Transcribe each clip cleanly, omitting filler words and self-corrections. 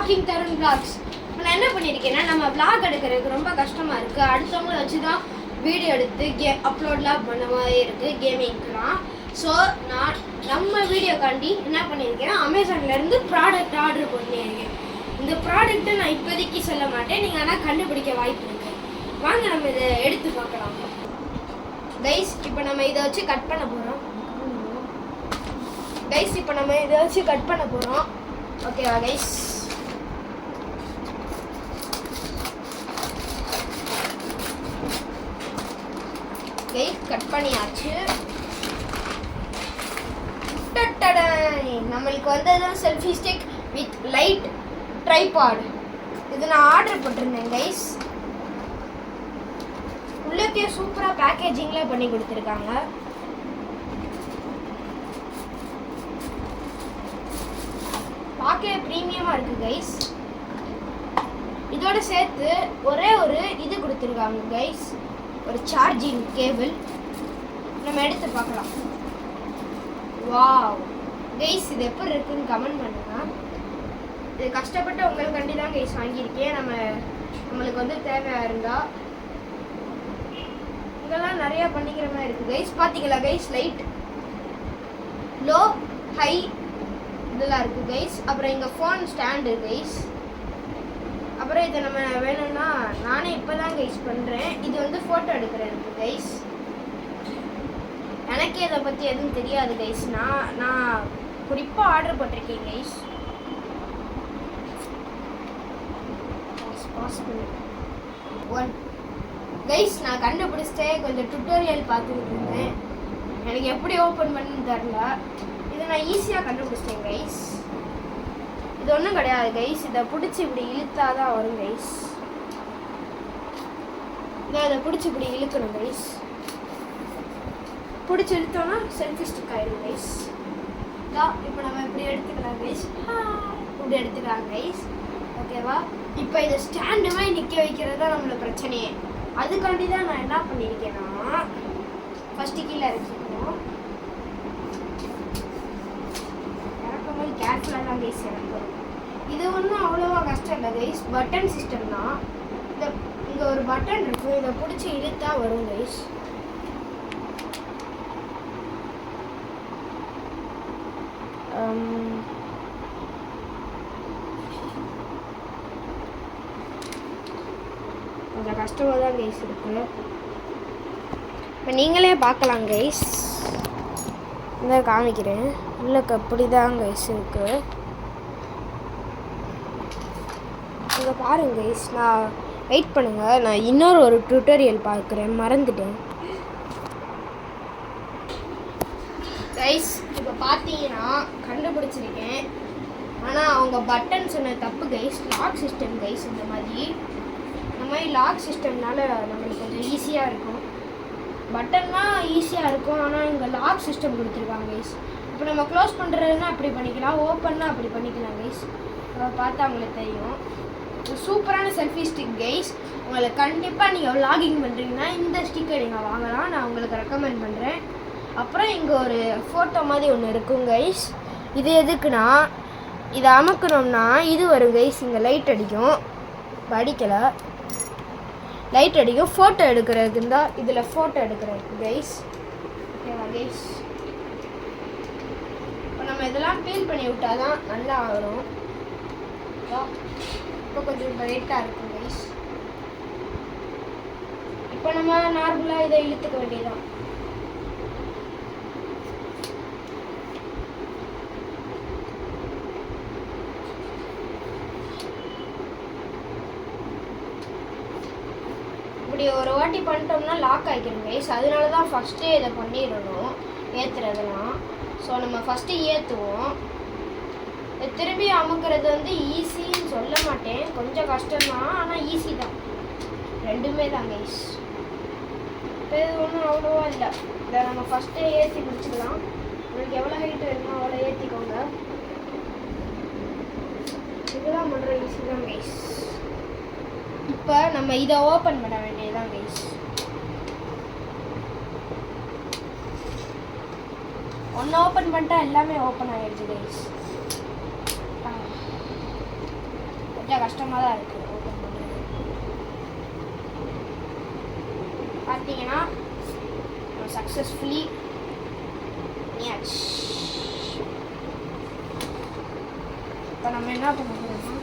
Walking Tarun vlogs. நான் என்ன பண்ணியிருக்கேன்னா நம்ம vlog எடுக்கிறதுக்கு ரொம்ப கஷ்டமாக இருக்குது. அடுத்தவங்கள வச்சு தான் வீடியோ எடுத்து அப்லோட்லாம் பண்ண மாதிரி இருக்குது கேமிங்லாம். ஸோ நான் நம்ம வீடியோக்காண்டி என்ன பண்ணியிருக்கேன்னா அமேசான்லேருந்து ப்ராடக்ட் ஆர்டர் பண்ணியிருக்கேன். இந்த ப்ராடக்ட்டை நான் இப்போதைக்கு சொல்ல மாட்டேன், நீங்கள் ஆனால் கண்டுபிடிக்க வாய்ப்பு இருக்குது. வாங்க நம்ம இதை எடுத்து பார்க்கலாம். கைஸ் இப்போ நம்ம இதை வச்சு கட் பண்ண போகிறோம். ஓகேவா கைஸ்? கட் பண்ணியாச்சு. நம்மளுக்கு வந்தது selfie stick with light tripod. இது நான் ஆர்டர் போட்டிருந்தேன் கைஸ். உள்ளக்கே சூப்பராக பேக்கேஜிங்கில் பண்ணி கொடுத்துருக்காங்க. பார்க்க ப்ரீமியமாக இருக்குது கைஸ். இதோட சேர்த்து ஒரே ஒரு இது கொடுத்துருக்காங்க கைஸ், ஒரு சார்ஜிங் கேபிள். நம்ம எடுத்து பார்க்கலாம். வாவ் கைஸ், இது எப்படி இருக்குன்னு கமெண்ட் பண்ணுங்க. இது கஷ்டப்பட்டு உங்களுக்காண்டி தான் கைஸ் வாங்கியிருக்கேன். நம்மளுக்கு வந்து தேவையாக இருந்தால் இதெல்லாம் நிறையா பண்ணிக்கிற மாதிரி இருக்குது கைஸ். பார்த்தீங்களா கைஸ்? லைட் லோ ஹை இதெல்லாம் இருக்குது கைஸ். அப்புறம் இங்கே ஃபோன் ஸ்டாண்டு கைஸ். அப்புறம் இதை நம்ம வேணும்னா நானே இப்போ தான் கைஸ் பண்ணுறேன். இது வந்து ஃபோட்டோ எடுக்கிறதுக்கு கைஸ். எனக்கே இதை பற்றி எதுவும் தெரியாது கைஸ். நான் குறிப்பாக ஆர்டர் போட்டிருக்கேன் கைஸ். கைஸ் நான் கண்டுபிடிச்சிட்டேன். கொஞ்சம் டுட்டோரியல் பார்த்துக்கிட்டு இருந்தேன். எனக்கு எப்படி ஓப்பன் பண்ணுன்னு தெரில. இதை நான் ஈஸியாக கண்டுபிடிச்சிட்டேன் கைஸ். இது ஒன்றும் கிடையாது கைஸ். இதை பிடிச்சி இப்படி இழுத்தா தான் வரும் கைஸ். இதை பிடிச்சி இப்படி இழுக்கணும் கைஸ். பிடிச்சி இழுத்தோன்னா செல்ஃபி ஸ்டிக் ஆகிடும் கைஸ். இப்போ நம்ம இப்படி எடுத்துக்கலாம் கைஸ். இப்படி எடுத்துக்கலாம் கைஸ். ஓகேவா? இப்போ இதை ஸ்டாண்டு மாதிரி நிற்க வைக்கிறது தான் நம்மளோட பிரச்சனையே. அதுக்காண்டி தான் நான் என்ன பண்ணியிருக்கேன்னா ஃபஸ்ட்டு கீழே இறக்கிக்கணும். இறக்கும் போது கேர்ஃபுல்லாக தான் கைஸ் இறக்கும். இது ஒன்றும் அவ்வளோவா கஷ்டம் இல்லை கைஸ். பட்டன் சிஸ்டம் தான். இங்கே ஒரு பட்டன் இருக்கும். இதை பிடிச்சி இழுத்தா வரும் கைஸ். கொஞ்சம் கஷ்டமாக தான் கைஸ் இருக்குது. இப்போ நீங்களே பார்க்கலாம் கைஸ். இந்த காமிக்கிறேன். உள்ளக்க அப்படி தான் கைஸ் இருக்குது. இங்கே பாருங்க கைஸ். நான் வெயிட் பண்ணுங்கள், நான் இன்னொரு ஒரு டுட்டோரியல் பார்க்குறேன், மறந்துட்டேன் கைஸ். இப்போ பார்த்தீங்கன்னா கண்டுபிடிச்சிருக்கேன். ஆனால் அவங்க பட்டன் சொன்ன தப்பு கைஸ். Lock system guys. இந்த மாதிரி லாக் சிஸ்டம்னால நம்மளுக்கு கொஞ்சம் ஈஸியாக இருக்கும். பட்டன்னா ஈஸியாக இருக்கும், ஆனால் இங்கே லாக் சிஸ்டம் கொடுத்துருக்காங்க கைஸ். இப்போ நம்ம க்ளோஸ் பண்ணுறதுன்னா அப்படி பண்ணிக்கலாம், ஓப்பன்னா அப்படி பண்ணிக்கலாம் கைஸ். பார்த்தா அவங்களுக்கு தெரியும். சூப்பரான செல்ஃபி ஸ்டிக் கைஸ். உங்களுக்கு கண்டிப்பாக நீங்கள் vlogging பண்ணுறீங்கன்னா இந்த ஸ்டிக்கை நீங்கள் வாங்கலாம். நான் உங்களுக்கு ரெக்கமெண்ட் பண்ணுறேன். அப்புறம் இங்கே ஒரு ஃபோட்டோ மாதிரி ஒன்று இருக்கும் கைஸ். இது எதுக்குன்னா இதை அமுக்கணும்னா இது வரும் கைஸ். இங்கே லைட் அடிக்கும். அடிக்கலை, லைட் அடிக்கும். ஃபோட்டோ எடுக்கிறதுக்கு இருந்தால் இதில் ஃபோட்டோ எடுக்கிறதுக்கு கைஸ். ஓகேவா கைஸ்? இப்போ நம்ம இதெல்லாம் பீல் பண்ணி விட்டால் தான் நல்லா ஆகணும். இப்போ கொஞ்சம் லைட்டாக இருக்கும் கைஸ். இப்போ நம்ம நார்மலாக இதை இழுத்துக்க வேண்டியதான். இப்படி ஒரு வாட்டி பண்ணிட்டோம்னா லாக் ஆகிக்கணும் கைஸ். அதனால தான் ஃபஸ்ட்டே இதை பண்ணிடணும் ஏற்றுறதுலாம். ஸோ நம்ம ஃபஸ்ட்டு ஏற்றுவோம். திரும்பி அமுக்கிறது வந்து ஈஸின்னு சொல்ல மாட்டேன், கொஞ்சம் கஷ்டம்தான், ஆனால் ஈஸி தான். ரெண்டுமே தான் கைஸ். இப்போ இது ஒன்றும் அவ்வளோவா இல்லை. இதை நம்ம ஃபஸ்ட்டே ஏற்றி முடிச்சுக்கலாம். உங்களுக்கு எவ்வளோ ஹைட் வேணுமோ அவ்வளோ ஏற்றிக்கோங்க. இதெல்லாம் பண்ணுற ஈஸி தான் கைஸ். இப்போ நம்ம இதை ஓப்பன் பண்ண வேண்டியதுதான் கைஸ். ஒன்று ஓப்பன் பண்ணிட்டா எல்லாமே ஓப்பன் ஆகிடுச்சு கைஸ். கொஞ்சம் கஷ்டமாக தான் இருக்குது ஓப்பன் பண்ணுறது. பார்த்தீங்கன்னா சக்ஸஸ்ஃபுல்லி பண்ணியாச்சு. இப்போ நம்ம என்ன பண்ண போகிறோம்னா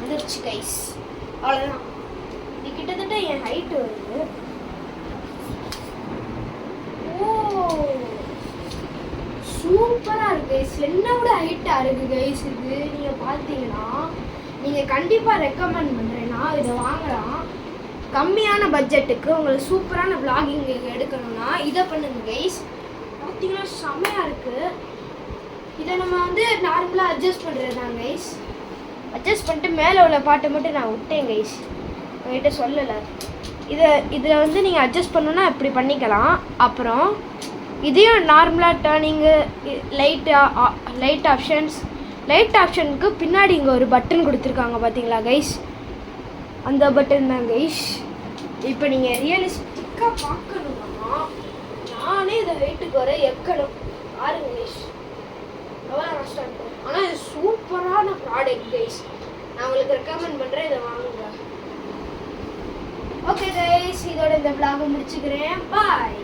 வந்துருச்சு கைஸ், அவ்வளோதான். இது கிட்டத்தட்ட என் ஹைட்டு வருது. ஓ சூப்பராக இருக்கு கைஸ், என்னோட ஹைட்டாக இருக்குது கைஸ். இது நீங்கள் பார்த்தீங்கன்னா நீங்கள் கண்டிப்பாக ரெக்கமெண்ட் பண்ணுறேன்னா இதை வாங்கலாம். கம்மியான பட்ஜெட்டுக்கு உங்களுக்கு சூப்பரான vlogging எடுக்கணும்னா இதை பண்ணுங்க கைஸ். பார்த்தீங்கன்னா செம்மையாக இருக்குது. இதை நம்ம வந்து நார்மலாக அட்ஜஸ்ட் பண்ணுறது தான் கைஸ். அட்ஜஸ்ட் பண்ணிட்டு மேலே உள்ள பாட்டை மட்டும் நான் விட்டேன் கைஸ், உங்கள்கிட்ட சொல்லலை. இதில் வந்து நீங்கள் அட்ஜஸ்ட் பண்ணணுன்னா இப்படி பண்ணிக்கலாம். அப்புறம் இதையும் நார்மலாக டேர்னிங்கு லைட் ஆப்ஷனுக்கு பின்னாடி இங்கே ஒரு பட்டன் கொடுத்துருக்காங்க பார்த்தீங்களா கைஸ், அந்த பட்டன் தான் கைஸ். இப்போ நீங்கள் ரியலிஸ்டிக்காக பார்க்கணுன்னா நானே இதை வெயிட்டுக்கு வர எக்கணும் பாருங்க கைஸ், எவ்வளோ கஷ்டம் இருக்கும். ஆனால் இது சூப்பரான ப்ராடக்ட் கைஸ், நான் உங்களுக்கு ரெக்கமெண்ட் பண்ணுறேன், இதை வாங்குங்க. ஓகே கைஸ், இதோட இந்த vlog முடிச்சுக்கிறேன். பாய்.